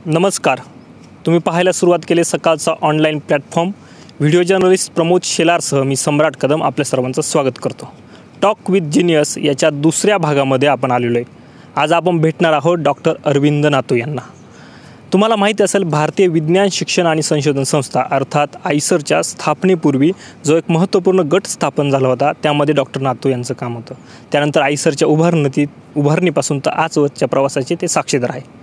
नमस्कार. तुम्ही पाहायला सुरुवात केली सकाळचा online platform. Video journalist Pramod शेलारसह मी सम्राट कदम आपल्या सर्वांचं स्वागत करतो. टॉक विथ जीनियस याच्या दुसऱ्या भागामध्ये आपण आलेलो आहे. आज आपण भेटणार आहोत डॉक्टर अरविंद नातू यांना. तुम्हाला माहिती असेल, भारतीय विज्ञान शिक्षण आणि संशोधन संस्था अर्थात आयसरच्या स्थापनेपूर्वी जो एक महत्त्वपूर्ण गट स्थापन झाला होता, त्यामध्ये डॉक्टर नातू यांचं काम होतं. त्यानंतर आयसरच्या उभारणीपासून तर आजवरच्या प्रवासाचे ते साक्षीदार आहे.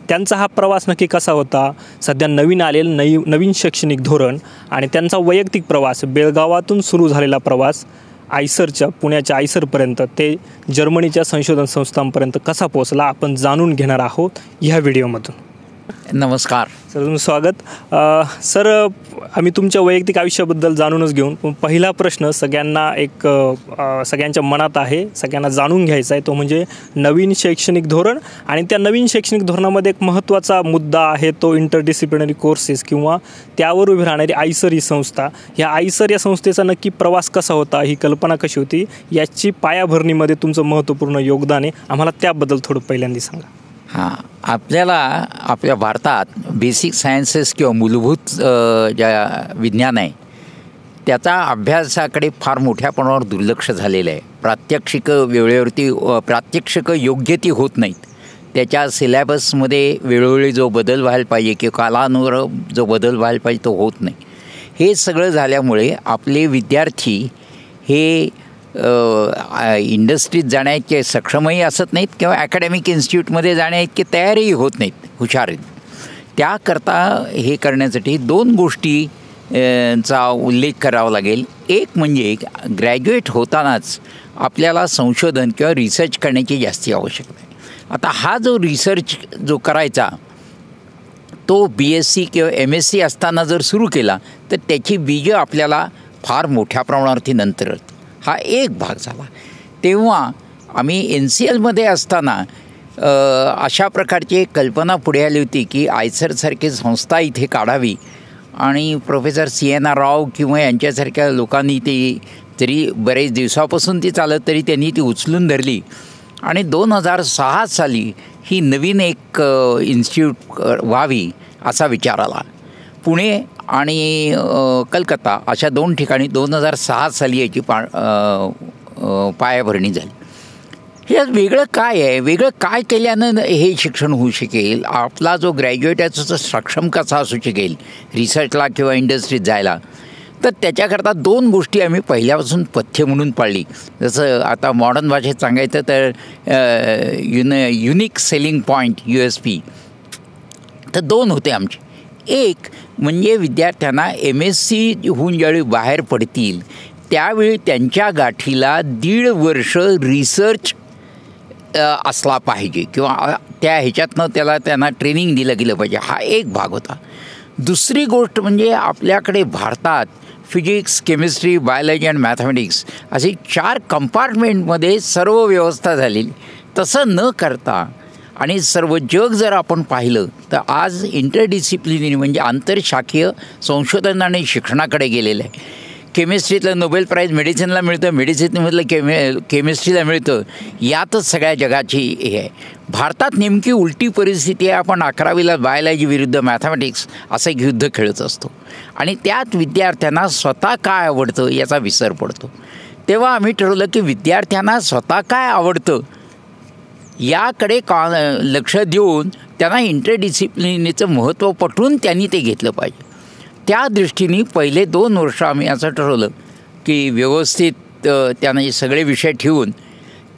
त्यांचा हा प्रवास नक्की कसा होता, सध्या नवीन आलेलं नवीन शैक्षणिक धोरण आणि त्यांचा वैयक्तिक प्रवास, बेळगावातून सुरू झालेला प्रवास आयसरच्या पुण्याच्या आयसरपर्यंत ते जर्मनीच्या संशोधन संस्थांपर्यंत कसा पोहोचला, आपण जाणून घेणार आहोत ह्या व्हिडिओमधून. नमस्कार सर, तुमचं स्वागत. सर, आम्ही तुमच्या वैयक्तिक आयुष्याबद्दल जाणूनच घेऊन, पण पहिला प्रश्न सगळ्यांच्या मनात आहे, सगळ्यांना जाणून घ्यायचा आहे, तो म्हणजे नवीन शैक्षणिक धोरण. आणि त्या नवीन शैक्षणिक धोरणामध्ये एक महत्त्वाचा मुद्दा आहे, तो इंटरडिसिप्लिनरी कोर्सेस किंवा त्यावर उभी राहणारी आयसर ही संस्था. ह्या आयसर या संस्थेचा नक्की प्रवास कसा होता, ही कल्पना कशी होती, याची पायाभरणीमध्ये तुमचं महत्त्वपूर्ण योगदान आहे. आम्हाला त्याबद्दल थोडं पहिल्यांदा सांगा. हां, आपल्याला आपल्या भारतात बेसिक सायन्सेस किंवा मूलभूत ज्या विज्ञान आहे त्याचा अभ्यासाकडे फार मोठ्या प्रमाणावर दुर्लक्ष झालेलं आहे. प्रात्यक्षिकं योग्य ती होत नाहीत. त्याच्या सिलॅबसमध्ये वेळोवेळी जो बदल व्हायला पाहिजे किंवा कालानुरूप जो बदल व्हायला पाहिजे तो होत नाही. हे सगळं झाल्यामुळे आपले विद्यार्थी हे इंडस्ट्रीत जाण्याइतके सक्षमही असत नाहीत किंवा ॲकॅडमिक इन्स्टिट्यूटमध्ये जाण्याइतके तयारही होत नाहीत, हुशार आहेत. त्याकरता हे करण्यासाठी दोन गोष्टींचा उल्लेख करावा लागेल. एक म्हणजे ग्रॅज्युएट होतानाच आपल्याला संशोधन किंवा रिसर्च करण्याची जास्ती आवश्यकता आहे. आता हा जो रिसर्च जो करायचा तो BSc किंवा MSc असताना जर सुरू केला तर त्याची बीजं आपल्याला फार मोठ्या प्रमाणावरती नंतर, हा एक भाग झाला. तेव्हा आम्ही NCLमध्ये असताना अशा प्रकारची कल्पना पुढे आली होती की आयसरसारखी संस्था इथे काढावी आणि प्रोफेसर CNR राव किंवा यांच्यासारख्या लोकांनी ती, तरी बरेच दिवसापासून ती चालत तरी त्यांनी ती उचलून धरली आणि 2006 साली ही नवीन एक इन्स्टिट्यूट व्हावी असा विचार आला. पुणे आणि कलकत्ता अशा दोन ठिकाणी 2006 साली याची पायाभरणी झाली. ह्यात वेगळं काय आहे, वेगळं काय केल्यानं हे शिक्षण होऊ शकेल, आपला जो ग्रॅज्युएट आहे तो सक्षम कसा असू शकेल रिसर्चला किंवा इंडस्ट्रीत जायला, तर त्याच्याकरता दोन गोष्टी आम्ही पहिल्यापासून पथ्य म्हणून पाळली. जसं आता मॉडर्न भाषेत सांगायचं तर युनिक सेलिंग पॉईंट USP, तर दोन होते आमचे. एक म्हणजे विद्यार्थ्यांना MSc होऊन ज्यावेळी बाहेर पडतील त्यावेळी त्यांच्या गाठीला 1.5 वर्ष रिसर्च असला पाहिजे किंवा त्या ह्याच्यातनं त्यांना ट्रेनिंग दिलं गेलं पाहिजे, हा एक भाग होता. दुसरी गोष्ट म्हणजे आपल्याकडे भारतात फिजिक्स, केमिस्ट्री, बायोलॉजी आणि मॅथमॅटिक्स अशी 4 कंपार्टमेंटमध्ये सर्व व्यवस्था झालेली. तसं न करता आणि सर्व जग जर आपण पाहिलं तर आज इंटरडिसिप्लिनरी म्हणजे आंतरशाखीय संशोधन आणि शिक्षणाकडे गेलेलं आहे. केमिस्ट्रीतलं नोबेल प्राईज मेडिसिनला मिळतं, मेडिसिनमधलं केमिस्ट्रीला मिळतं. यातच सगळ्या जगाची हे आहे. भारतात नेमकी उलटी परिस्थिती आहे. आपण 11वीला बायोलॉजी विरुद्ध मॅथमॅटिक्स असं एक युद्ध खेळत असतो आणि त्यात विद्यार्थ्यांना स्वतः काय आवडतं याचा विसर पडतो. तेव्हा आम्ही ठरवलं की विद्यार्थ्यांना स्वतः काय आवडतं याकडे लक्ष देऊन त्यांना इंटरडिसिप्लिनरीचं महत्त्व पटवून त्यांनी ते घेतलं पाहिजे. त्या दृष्टीने पहिले 2 वर्ष आम्ही असं ठरवलं की व्यवस्थित त्यांना हे सगळे विषय ठेवून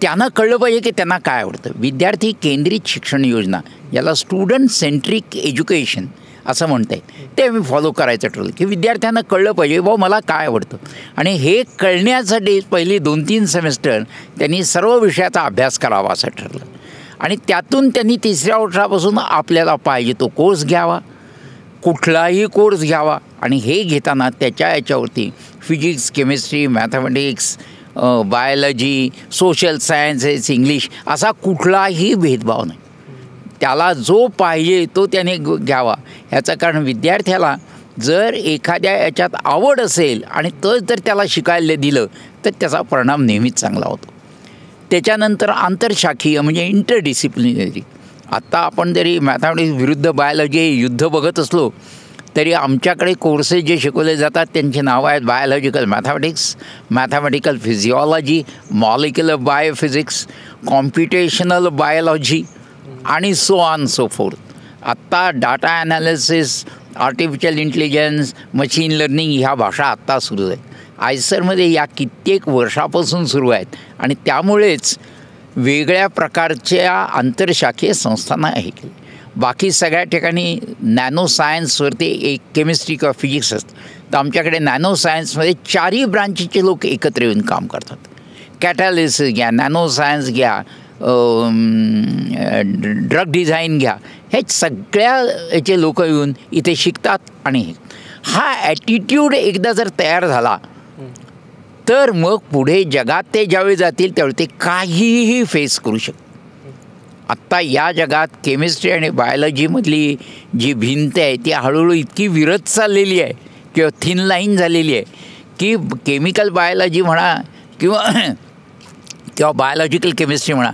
त्यांना कळलं पाहिजे की त्यांना काय आवडतं. विद्यार्थी केंद्रित शिक्षण योजना, याला स्टुडंट सेंट्रिक एज्युकेशन असं म्हणता येईल, ते आम्ही फॉलो करायचं ठरवलं की विद्यार्थ्यांना कळलं पाहिजे बाबा मला काय आवडतं. आणि हे कळण्यासाठी पहिली 2-3 सेमेस्टर त्यांनी सर्व विषयाचा अभ्यास करावा असं ठरलं आणि त्यातून त्यांनी 3ऱ्या वर्षापासून आपल्याला पाहिजे तो कोर्स घ्यावा, कुठलाही कोर्स घ्यावा आणि हे घेताना याच्यावरती physics, chemistry, mathematics, biology, social sciences, English असा कुठलाही भेदभाव नाही. त्याला जो पाहिजे तो त्याने घ्यावा. ह्याचं कारण विद्यार्थ्याला जर एखाद्या याच्यात आवड असेल आणि तोच जर त्याला शिकायला दिलं तर त्याचा परिणाम नेहमीच चांगला होतो. त्याच्यानंतर आंतरशाखीय म्हणजे इंटरडिसिप्लिनरी, आत्ता आपण जरी मॅथमॅटिक्स विरुद्ध बायोलॉजी हे युद्ध बघत असलो तरी आमच्याकडे कोर्सेस जे शिकवले जातात त्यांची नावं आहेत biological mathematics, mathematical physiology, molecular biophysics, computational biology आणि सो ऑन सो फोर्थ. आत्ता data analysis, artificial intelligence, machine learning ह्या भाषा आत्ता सुरू आहेत. आयसरमध्ये या कित्येक वर्षापासून सुरू आहेत आणि त्यामुळेच वेगळ्या प्रकारच्या आंतरशाखीय संस्थांना हे केले. बाकी सगळ्या ठिकाणी नॅनो सायन्सवरती एक केमिस्ट्री किंवा फिजिक्स असतं, तर आमच्याकडे नॅनो सायन्समध्ये 4ही ब्रांचचे लोक एकत्र येऊन काम करतात. कॅटॅलिसिस घ्या, नॅनो सायन्स घ्या, ड्रग डिझाईन घ्या, हे सगळ्या याचे लोक येऊन इथे शिकतात. आणि हा ॲटिट्यूड एकदा जर तयार झाला तर मग पुढे जगात ते ज्यावेळी जातील त्यावेळी ते काहीही फेस करू शकतात. आत्ता या जगात केमिस्ट्री आणि बायोलॉजीमधली जी भिंत आहे ती हळूहळू इतकी विरत चाललेली आहे किंवा थिन लाईन झालेली आहे की केमिकल बायोलॉजी म्हणा किंवा बायोलॉजिकल केमिस्ट्री म्हणा,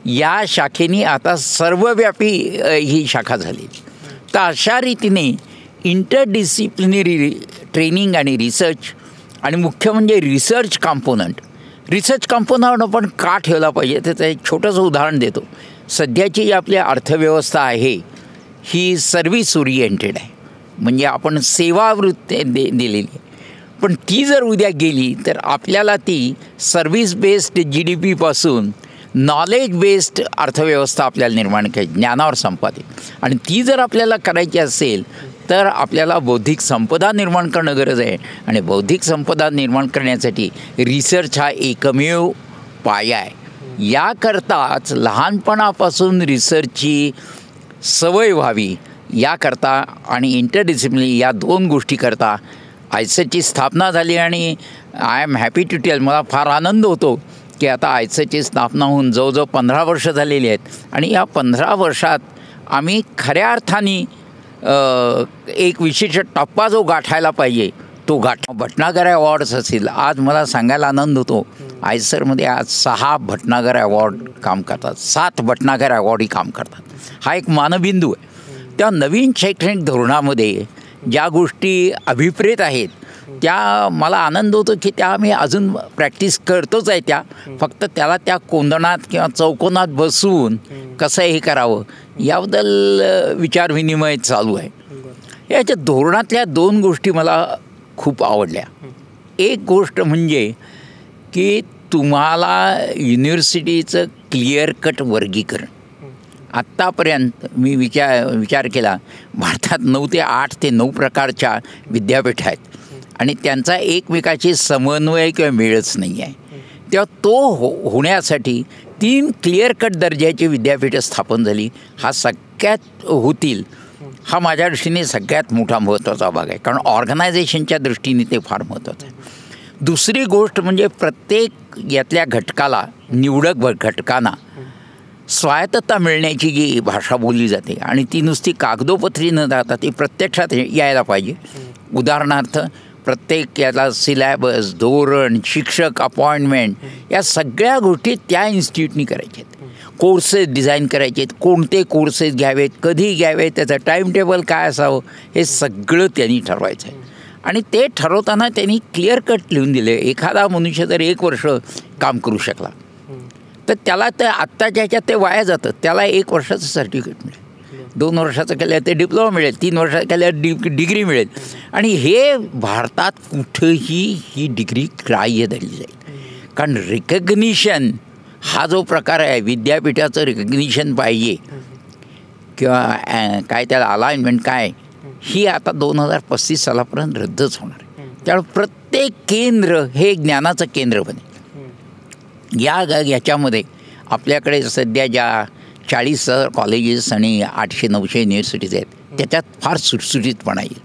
या शाखेने आता सर्वव्यापी ही शाखा झाली. तर अशा रीतीने इंटरडिसिप्लिनरी ट्रेनिंग आणि रिसर्च आणि मुख्य म्हणजे रिसर्च कंपोनंट आपण का ठेवला पाहिजे त्याचं एक छोटंसं उदाहरण देतो. सध्याची जी आपली अर्थव्यवस्था आहे ही सर्व्हिस ओरिएंटेड आहे, म्हणजे आपण सेवावृत्ती दिलेली आहे. पण ती जर उद्या गेली तर आपल्याला ती सर्व्हिस बेस्ड GDP पासून नॉलेज बेस्ड अर्थव्यवस्था आपल्याला निर्माण करायची, ज्ञानावर संपादित. आणि ती जर आपल्याला करायची असेल तर आपल्याला बौद्धिक संपदा निर्माण करणं गरज आहे. आणि बौद्धिक संपदा निर्माण करण्यासाठी रिसर्च हा एकमेव पाया आहे. याकरताच लहानपणापासून रिसर्चची सवय व्हावी याकरता आणि इंटरडिसिप्लिनरी या 2 गोष्टीकरता आयसरची स्थापना झाली. आणि I am happy to tell, मला फार आनंद होतो की आता आयसरची स्थापना होऊन जवळजवळ 15 वर्ष झालेली आहेत. आणि या 15 वर्षात आम्ही खऱ्या अर्थाने एक विशिष्ट टप्पा जो गाठायला पाहिजे तो भटनागर अवॉर्ड्स असतील. आज मला सांगायला आनंद होतो आयसरमध्ये आज 6 भटनागर अवॉर्ड काम करतात, 7 भटनागर अवॉर्डही काम करतात. हा एक मानबिंदू आहे. त्या नवीन शैक्षणिक धोरणामध्ये ज्या गोष्टी अभिप्रेत आहेत त्या मला आनंद होतो की त्या आम्ही अजून प्रॅक्टिस करतोच आहे. त्या फक्त त्याला त्या कोंदणात किंवा चौकोनात बसून कसं हे करावं याबद्दल विचारविनिमय चालू आहे. याच्या धोरणातल्या 2 गोष्टी मला खूप आवडल्या. एक गोष्ट म्हणजे की तुम्हाला युनिव्हर्सिटीचं क्लिअर कट वर्गीकरण. आत्तापर्यंत मी विचार केला भारतात 9 ते 8 ते 9 प्रकारच्या विद्यापीठ आहेत आणि त्यांचा एकमेकाशी समन्वय किंवा मेळच नाही आहे. तेव्हा तो होण्यासाठी 3 क्लिअर कट दर्जाची विद्यापीठं स्थापन झाली. हा सगळ्यात होतील हा माझ्या दृष्टीने सगळ्यात मोठा महत्त्वाचा भाग आहे, कारण ऑर्गनायझेशनच्या दृष्टीने ते फार महत्त्वाचं आहे. दुसरी गोष्ट म्हणजे प्रत्येक यातल्या घटकाला, निवडक घटकांना स्वायत्तता मिळण्याची जी भाषा बोलली जाते आणि ती नुसती कागदोपत्री न राहता ती प्रत्यक्षात यायला पाहिजे. उदाहरणार्थ प्रत्येक याला सिलॅबस, धोरण, शिक्षक अपॉइंटमेंट या सगळ्या गोष्टी त्या इन्स्टिट्यूटनी करायच्या आहेत. कोर्सेस डिझाईन करायचे आहेत, कोणते कोर्सेस घ्यावेत, कधी घ्यावेत, त्याचं टाईम टेबल काय असावं हे सगळं त्यांनी ठरवायचं आहे. आणि ते ठरवताना त्यांनी क्लिअर कट लिहून दिले. एखादा मनुष्य जर 1 वर्ष काम करू शकला तर त्याला तर आत्ताच्या ह्याच्यात ते वाया जातं. त्याला 1 वर्षाचं सर्टिफिकेट मिळेल, 2 वर्षाचं केल्यावर ते डिप्लोमा मिळेल, 3 वर्षाचं केल्यावर डिग्री मिळेल. आणि हे भारतात कुठंही ही डिग्री ग्राह्य धरली जाईल, कारण रिकग्निशन हा जो प्रकार आहे, विद्यापीठाचं रिकग्निशन पाहिजे किंवा काय त्याला अलाइनमेंट काय, ही आता 2035 सालापर्यंत रद्दच होणार आहे. त्यामुळे प्रत्येक केंद्र हे ज्ञानाचं केंद्र बनेल. याच्यामध्ये आपल्याकडे सध्या ज्या 40,000 कॉलेजेस आणि 800-900 युनिव्हर्सिटीज आहेत त्याच्यात फार सुटसुटीतपणा येईल.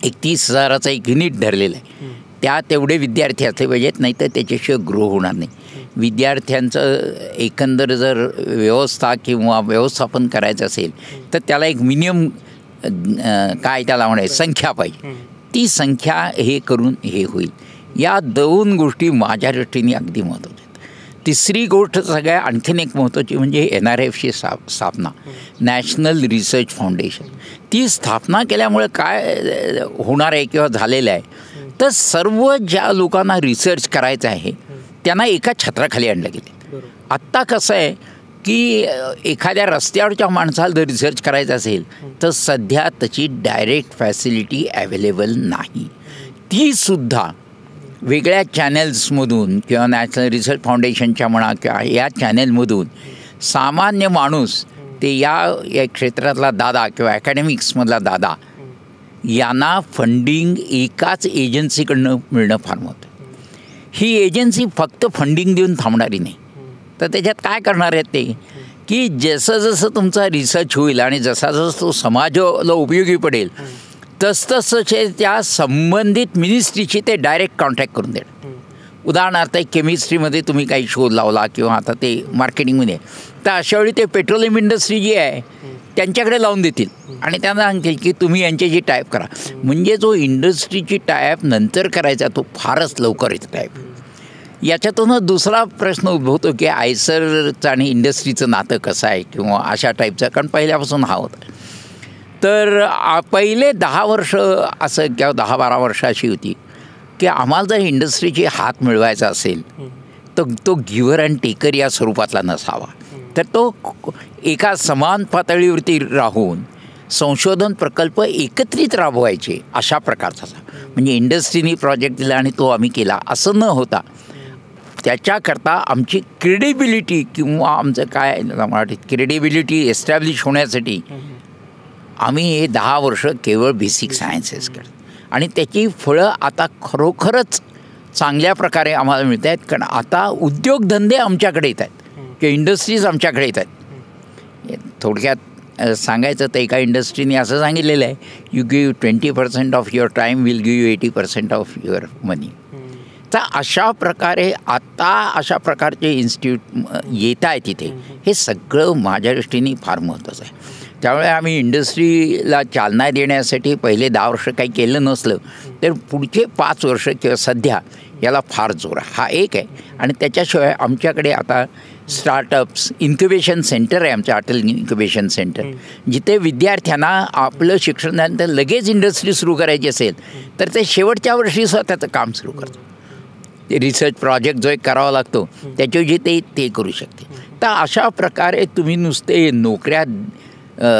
31,000चा एक युनिट धरलेलं आहे. त्या तेवढे विद्यार्थी असले पाहिजेत, नाही तर त्याच्याशिवाय ग्रो होणार नाही. विद्यार्थ्यांचं एकंदर जर व्यवस्था किंवा व्यवस्थापन करायचं असेल तर त्याला एक मिनिमम काय त्याला म्हणायचं संख्या पाहिजे. ती संख्या हे करून हे होईल. या 2 गोष्टी माझ्या दृष्टीने अगदी महत्त्वाच्या आहेत. तिसरी गोष्ट सगळ्या आणखीन एक महत्त्वाची म्हणजे NRFची स्थापना, नॅशनल रिसर्च फाउंडेशन. ती स्थापना केल्यामुळे काय होणार आहे किंवा झालेलं आहे तर सर्व ज्या लोकांना रिसर्च करायचं आहे त्यांना एका छत्राखाली आणलं गेले. आत्ता कसं आहे की एखाद्या रस्त्यावरच्या माणसाला जर रिसर्च करायचं असेल तर सध्या त्याची डायरेक्ट फॅसिलिटी अवेलेबल नाही. तीसुद्धा वेगळ्या चॅनल्समधून किंवा नॅशनल रिसर्च फाउंडेशनच्या म्हणा किंवा या चॅनलमधून सामान्य माणूस ते या क्षेत्रातला दादा किंवा अकॅडमिक्समधला दादा यांना फंडिंग एकाच एजन्सीकडनं मिळणं फार महत्त्वाचं. ही एजन्सी फक्त फंडिंग देऊन थांबणारी नाही. तर त्याच्यात काय करणार आहेत ते की जसं जसं तुमचा रिसर्च होईल आणि जसा जसा तो समाजाला उपयोगी पडेल तसतसे त्या संबंधित मिनिस्ट्रीची ते डायरेक्ट कॉन्टॅक्ट करून देणार. उदाहरणार्थ केमिस्ट्रीमध्ये तुम्ही काही शोध लावला किंवा आता ते मार्केटिंगमध्ये तर अशावेळी ते पेट्रोलियम इंडस्ट्री जी आहे त्यांच्याकडे लावून देतील आणि त्यांना सांगतील की तुम्ही यांच्याशी टायप करा. म्हणजे जो इंडस्ट्रीची टायप नंतर करायचा तो फारच लवकर येतो टायप. याच्यातूनच दुसरा प्रश्न उद्भवतो की आयसरचं आणि इंडस्ट्रीचं नातं कसं आहे किंवा अशा टाईपचं, कारण पहिल्यापासून हा होता. तर पहिले 10 वर्ष असं किंवा 10-12 वर्ष अशी होती की आम्हाला जर इंडस्ट्रीची हात मिळवायचा असेल तर तो गिव्हर अँड टेकर या स्वरूपातला नसावा. तर तो एका समान पातळीवरती राहून संशोधन प्रकल्प एकत्रित राबवायचे अशा प्रकारचा. म्हणजे इंडस्ट्रीनी प्रोजेक्ट दिला आणि तो आम्ही केला असं न होता त्याच्याकरता आमची क्रेडिबिलिटी किंवा आमचं काय मराठीत क्रेडिबिलिटी एस्टॅब्लिश होण्यासाठी आम्ही हे 10 वर्ष केवळ बेसिक सायन्सेस करतो आणि त्याची फळं आता खरोखरच चांगल्या प्रकारे आम्हाला मिळत आहेत. कारण आता उद्योगधंदे आमच्याकडे येत आहेत किंवा इंडस्ट्रीज आमच्याकडे येत आहेत. थोडक्यात सांगायचं तर एका इंडस्ट्रीने असं सांगितलेलं आहे you give 20% of your time will give 80% of your money. तर अशा प्रकारे आता अशा प्रकारचे इन्स्टिट्यूट येत आहे तिथे. हे सगळं माझ्या दृष्टीने फार महत्त्वाचं आहे. त्यामुळे आम्ही इंडस्ट्रीला चालना देण्यासाठी पहिले 10 वर्ष काही केलं नसलं तर पुढचे 5 वर्ष किंवा सध्या याला फार जोर हा एक आहे. आणि त्याच्याशिवाय आमच्याकडे आता स्टार्टअप्स इन्क्युबेशन सेंटर आहे आमचं अटल इन्क्युबेशन सेंटर, जिथे विद्यार्थ्यांना आपलं शिक्षण झाल्यानंतर लगेच इंडस्ट्री सुरू करायची असेल तर ते शेवटच्या वर्षी स्वतःचं काम सुरू करतो. ते रिसर्च प्रोजेक्ट जो एक करावा लागतो त्याच्याऐवजी ते करू शकते. तर अशा प्रकारे तुम्ही नुसते नोकऱ्या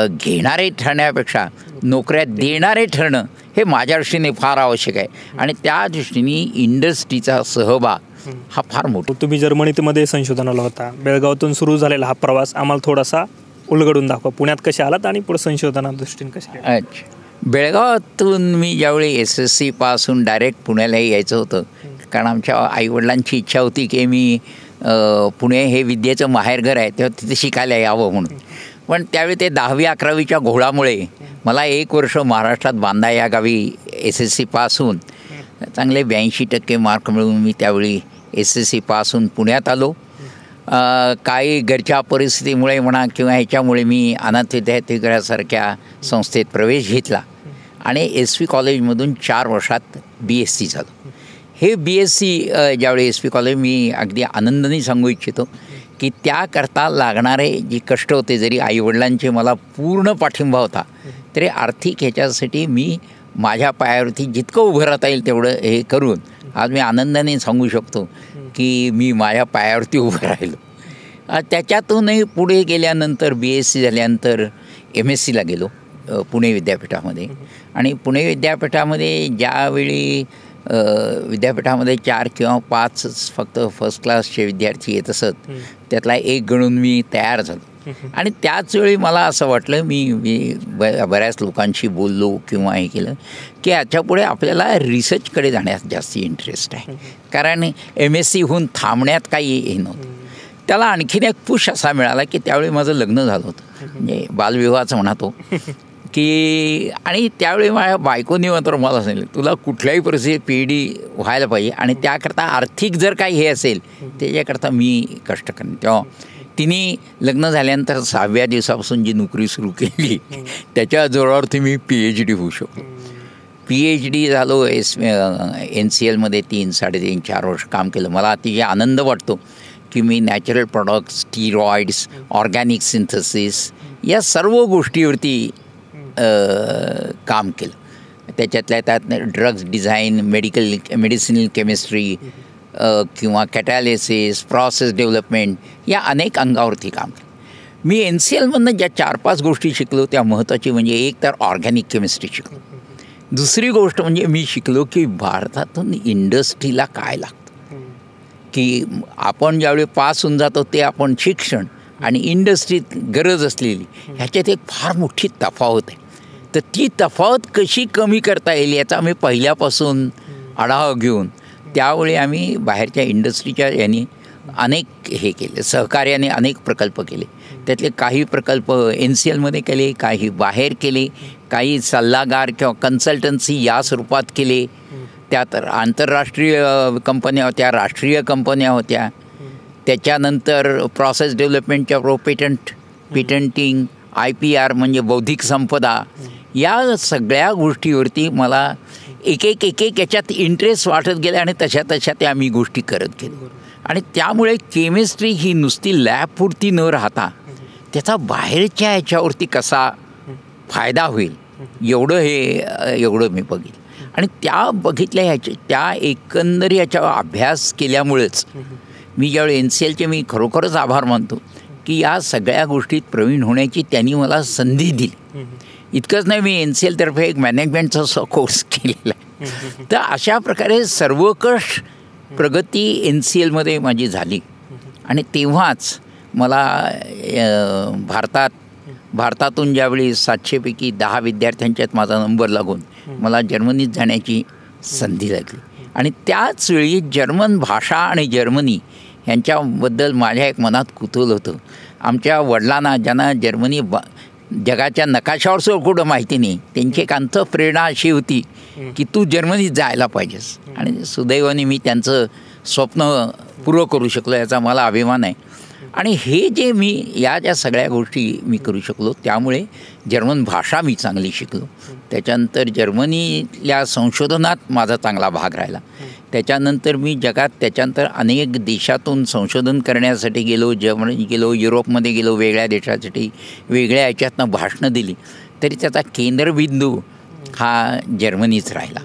घेणारे ठरण्यापेक्षा नोकऱ्या देणारे ठरणं हे माझ्या दृष्टीने फार आवश्यक आहे. आणि त्या दृष्टीने इंडस्ट्रीचा सहभाग हा फार मोठा. तुम्ही जर्मनीमध्ये संशोधनाला होता, बेळगावातून सुरू झालेला हा प्रवास आम्हाला थोडासा उलगडून दाखवा. पुण्यात कसे आलात आणि पुढे संशोधना दृष्टीने कसे? अच्छा, बेळगावातून मी ज्यावेळी SSC पासून डायरेक्ट पुण्यालाही यायचं होतं कारण आमच्या आईवडिलांची इच्छा होती की मी पुणे हे विद्येचं माहेरघर आहे तेव्हा तिथे शिकायला यावं म्हणून. पण त्यावेळी ते 10वी-11वीच्या घोळामुळे मला 1 वर्ष महाराष्ट्रात बांदा या गावी SSC पासून चांगले 82% मार्क मिळवून मी त्यावेळी SSC पासून पुण्यात आलो. काही घरच्या परिस्थितीमुळे म्हणा किंवा ह्याच्यामुळे मी अनाथ विद्यार्थीगृहासारख्या संस्थेत प्रवेश घेतला आणि SV कॉलेजमधून 4 वर्षात BSc झालो. हे BSc ज्यावेळी SV कॉलेज मी अगदी आनंदाने सांगू इच्छितो की त्याकरता लागणारे जे कष्ट होते, जरी आईवडिलांचे मला पूर्ण पाठिंबा होता तरी आर्थिक ह्याच्यासाठी मी माझ्या पायावरती जितकं उभं राहता येईल तेवढं हे करून आज मी आनंदाने सांगू शकतो की मी माझ्या पायावरती उभं राहिलो. त्याच्यातूनही पुढे गेल्यानंतर BSc झाल्यानंतर MScला गेलो पुणे विद्यापीठामध्ये. आणि पुणे विद्यापीठामध्ये ज्यावेळी विद्यापीठामध्ये 4 किंवा 5 फक्त फर्स्ट क्लासचे विद्यार्थी येत असत, त्यातला एक गणून मी तयार झालो. आणि त्याच वेळी मला असं वाटलं, मी बऱ्याच लोकांशी बोललो किंवा हे केलं की याच्यापुढे आपल्याला रिसर्चकडे जाण्यात जास्त इंटरेस्ट आहे. कारण MSc होऊन थांबण्यात काही हे नव्हतं. त्याला आणखीन एक पुश असा मिळाला की त्यावेळी माझं लग्न झालं होतं, म्हणजे बालविवाहाचं म्हणतो की. आणि त्यावेळी माझ्या बायकोनी मात्र मला सांगितलं तुला कुठल्याही परिस्थितीत PhD व्हायला पाहिजे आणि त्याकरता आर्थिक जर काही हे असेल त्याच्याकरता मी कष्ट करेन. तेव्हा तिने लग्न झाल्यानंतर 6व्या दिवसापासून जी नोकरी सुरू केली त्याच्या जोरावरती मी PhD होऊ शकलो. PhD झालो. NCLमध्ये 3, 3.5, 4 वर्ष काम केलं. मला अतिशय आनंद वाटतो की मी natural products, steroids, organic synthesis या सर्व गोष्टीवरती काम केलं. त्याच्यातल्या त्यात ड्रग्स डिझाईन, मेडिसिनल केमिस्ट्री किंवा कॅटॅलिसिस, प्रोसेस डेव्हलपमेंट या अनेक अंगावरती काम केलं. मी NCLमधनं ज्या 4-5 गोष्टी शिकलो त्या महत्त्वाची म्हणजे एक तर ऑर्गॅनिक केमिस्ट्री शिकलो. दुसरी गोष्ट म्हणजे मी शिकलो की भारतातून इंडस्ट्रीला काय लागतं, की आपण ज्यावेळी पास होऊन जातो ते आपण शिक्षण आणि इंडस्ट्रीत गरज असलेली ह्याच्यात एक फार मोठी तफावत आहे. तर ती तफावत कशी कमी करता येईल याचा आम्ही पहिल्यापासून आढावा घेऊन त्यावेळी आम्ही बाहेरच्या इंडस्ट्रीच्या यांनी अनेक हे केले, सहकार्याने अनेक प्रकल्प केले. त्यातले काही प्रकल्प NCLमध्ये केले, काही बाहेर केले, काही सल्लागार किंवा कन्सल्टन्सी या स्वरूपात केले. त्यात आंतरराष्ट्रीय कंपन्या होत्या, राष्ट्रीय कंपन्या होत्या. त्याच्यानंतर प्रोसेस डेव्हलपमेंटच्या पेटंटिंग, IPR म्हणजे बौद्धिक संपदा या सगळ्या गोष्टीवरती मला एक याच्यात इंटरेस्ट वाटत गेले आणि तशा त्या मी गोष्टी करत गेलो. आणि त्यामुळे केमिस्ट्री ही नुसती लॅबपुरती न राहता त्याचा बाहेरच्या ह्याच्यावरती कसा फायदा होईल एवढं मी बघितलं. आणि त्या बघितल्या त्या एकंदरी याच्यावर अभ्यास केल्यामुळेच मी ज्यावेळी NCLचे मी खरोखरच आभार मानतो की या सगळ्या गोष्टीत प्रवीण होण्याची त्यांनी मला संधी दिली. इतकंच नाही, मी NCLतर्फे एक मॅनेजमेंटचा कोर्स केलेला आहे. तर अशा प्रकारे सर्वकष प्रगती NCLमध्ये माझी झाली. आणि तेव्हाच मला भारतातून ज्यावेळी 700पैकी 10 विद्यार्थ्यांच्यात माझा नंबर लागून मला जर्मनीत जाण्याची संधी लागली. आणि त्याच वेळी जर्मन भाषा आणि जर्मनी यांच्याबद्दल माझ्या एक मनात कुतूहल होतं. आमच्या वडिलांना, ज्यांना जर्मनी जगाच्या नकाशावर सुद्धा कुठं माहिती नाही, त्यांची एक अंतःप्रेरणा अशी होती की तू जर्मनीत जायला पाहिजेस. आणि सुदैवाने मी त्यांचं स्वप्न पूर्ण करू शकलो याचा मला अभिमान आहे. आणि हे जे मी ज्या सगळ्या गोष्टी मी करू शकलो त्यामुळे जर्मन भाषा मी चांगली शिकलो. त्याच्यानंतर जर्मनीतल्या संशोधनात माझा चांगला भाग राहिला. त्याच्यानंतर मी जगात त्याच्यानंतर अनेक देशातून संशोधन करण्यासाठी गेलो, जर्मनी गेलो, युरोपमध्ये गेलो, वेगळ्या देशासाठी वेगळ्या याच्यातनं भाषणं दिली. तरी त्याचा केंद्रबिंदू हा जर्मनीच राहिला.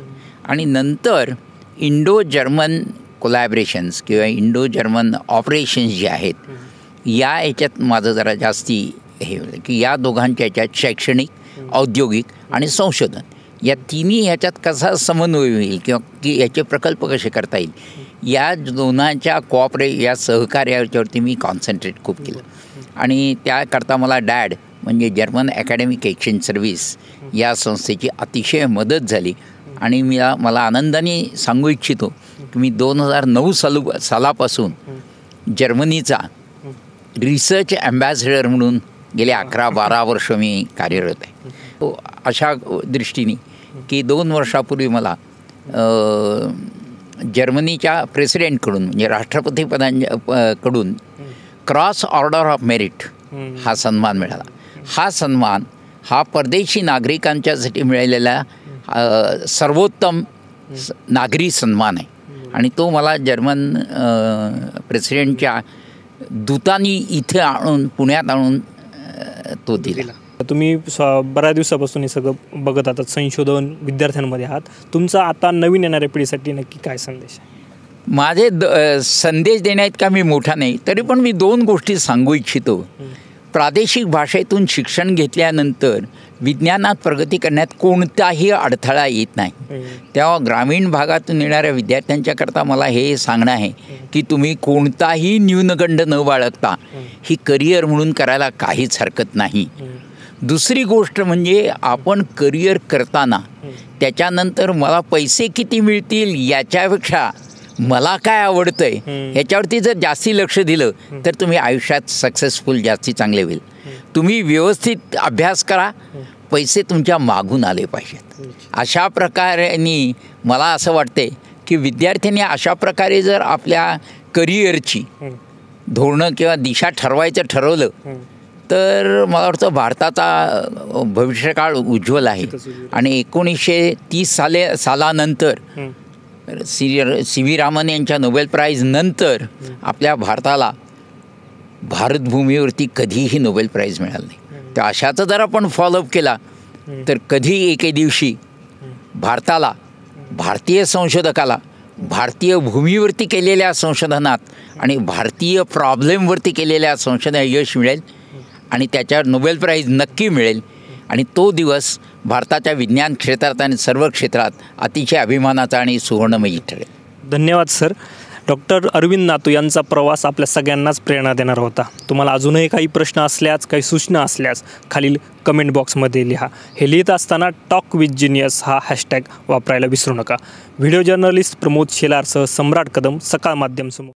आणि नंतर इंडो जर्मन कोलॅबरेशन्स किंवा इंडो जर्मन ऑपरेशन्स जे आहेत या याच्यात माझं जरा जास्ती हे की या दोघांच्या याच्यात शैक्षणिक, औद्योगिक आणि संशोधन या तिन्ही ह्याच्यात कसा समन्वय होईल किंवा की याचे प्रकल्प कसे करता येईल या दोनांच्या या सहकार्यावरती मी कॉन्सन्ट्रेट खूप केलं. आणि त्याकरता मला डॅड म्हणजे जर्मन अकॅडमिक एक्सचेंज सर्व्हिस या संस्थेची अतिशय मदत झाली. आणि मला आनंदाने सांगू इच्छितो की मी 2009 सालापासून जर्मनीचा रिसर्च ॲम्बॅसेडर म्हणून गेले 11-12 वर्ष मी कार्यरत आहे. तो अशा दृष्टीने की 2 वर्षापूर्वी मला जर्मनीच्या प्रेसिडेंटकडून म्हणजे राष्ट्रपतीकडून क्रॉस ऑर्डर ऑफ मेरिट हा सन्मान मिळाला. हा सन्मान हा परदेशी नागरिकांच्यासाठी मिळालेला सर्वोत्तम नागरी सन्मान आहे. आणि तो मला जर्मन प्रेसिडेंटच्या दूतांनी इथे आणून पुण्यात आणून तो दिला. तुम्ही बऱ्याच दिवसापासून हे सगळं बघत आहात, संशोधन विद्यार्थ्यांमध्ये आहात. तुमचा आता नवीन येणाऱ्या पिढीसाठी नक्की काय संदेश आहे? माझे संदेश देण्यात का मी मोठा नाही, तरी पण मी 2 गोष्टी सांगू इच्छितो. प्रादेशिक भाषेतून शिक्षण घेतल्यानंतर विज्ञानात प्रगती करण्यात कोणताही अडथळा येत नाही. तेव्हा ग्रामीण भागातून येणाऱ्या विद्यार्थ्यांच्याकरता मला हे सांगणं आहे की तुम्ही कोणताही न्यूनगंड न बाळगता ही करिअर म्हणून करायला काहीच हरकत नाही. दुसरी गोष्ट म्हणजे आपण करिअर करताना त्याच्यानंतर मला पैसे किती मिळतील याच्यापेक्षा मला काय आवडतंय ह्याच्यावरती जर जास्ती लक्ष दिलं तर तुम्ही आयुष्यात सक्सेसफुल जास्ती चांगले होईल. तुम्ही व्यवस्थित अभ्यास करा, पैसे तुमच्या मागून आले पाहिजेत. अशा प्रकारे मला असं वाटते की विद्यार्थ्यांनी अशा प्रकारे जर आपल्या करिअरची धोरणं किंवा दिशा ठरवायचं ठरवलं तर मला वाटतं भारताचा भविष्यकाळ उज्ज्वल आहे. आणि 1930 सालानंतर सी व्ही रामन यांच्या नोबेल प्राईज नंतर आपल्या भारताला भारतभूमीवरती कधीही नोबेल प्राईज मिळालं नाही. तर अशाचा जर आपण फॉलोअप केला तर कधी एके दिवशी भारताला, भारतीय संशोधकाला भारतीय भूमीवरती केलेल्या संशोधनात आणि भारतीय प्रॉब्लेमवरती केलेल्या संशोधनात यश मिळेल आणि त्याच्यावर नोबेल प्राईज नक्की मिळेल. आणि तो दिवस भारताच्या विज्ञान क्षेत्रात आणि सर्व क्षेत्रात अतिशय अभिमानाचा आणि सुवर्णमयी ठरेल. धन्यवाद सर. डॉक्टर अरविंद नातू यांचा प्रवास आपल्या सगळ्यांनाच प्रेरणा देणार होता. तुम्हाला अजूनही काही प्रश्न असल्यास, काही सूचना असल्यास खालील कमेंट बॉक्समध्ये लिहा. हे लिहित असताना टॉक विथ जिनियस हा हॅशटॅग वापरायला विसरू नका. व्हिडिओ जर्नलिस्ट प्रमोद शेलारसह सम्राट कदम, सकाळ माध्यम समूह.